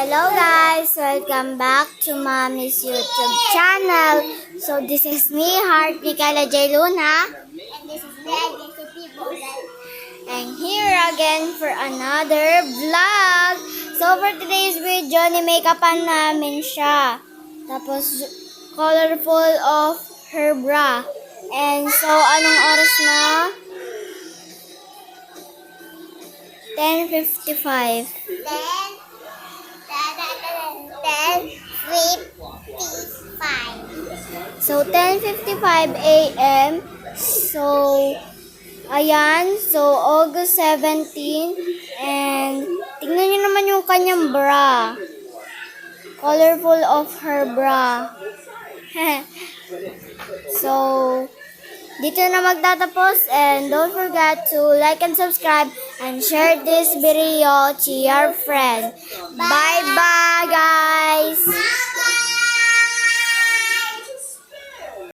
Hello guys! Welcome back to Mommy's YouTube channel. So this is me, Heart Michaela J. Luna. And this is Legacy People. And here again for another vlog. So for today's video, ni-makeupan namin siya. Tapos colorful of her bra. And so anong oras na? 10:55. Then, 10:55. So, 10:55 a.m. So, ayan. So, August 17. And, tingnan nyo naman yung kanyang bra. Colorful of her bra. So, dito na magtatapos. And don't forget to like and subscribe and share this video to your friend. Bye!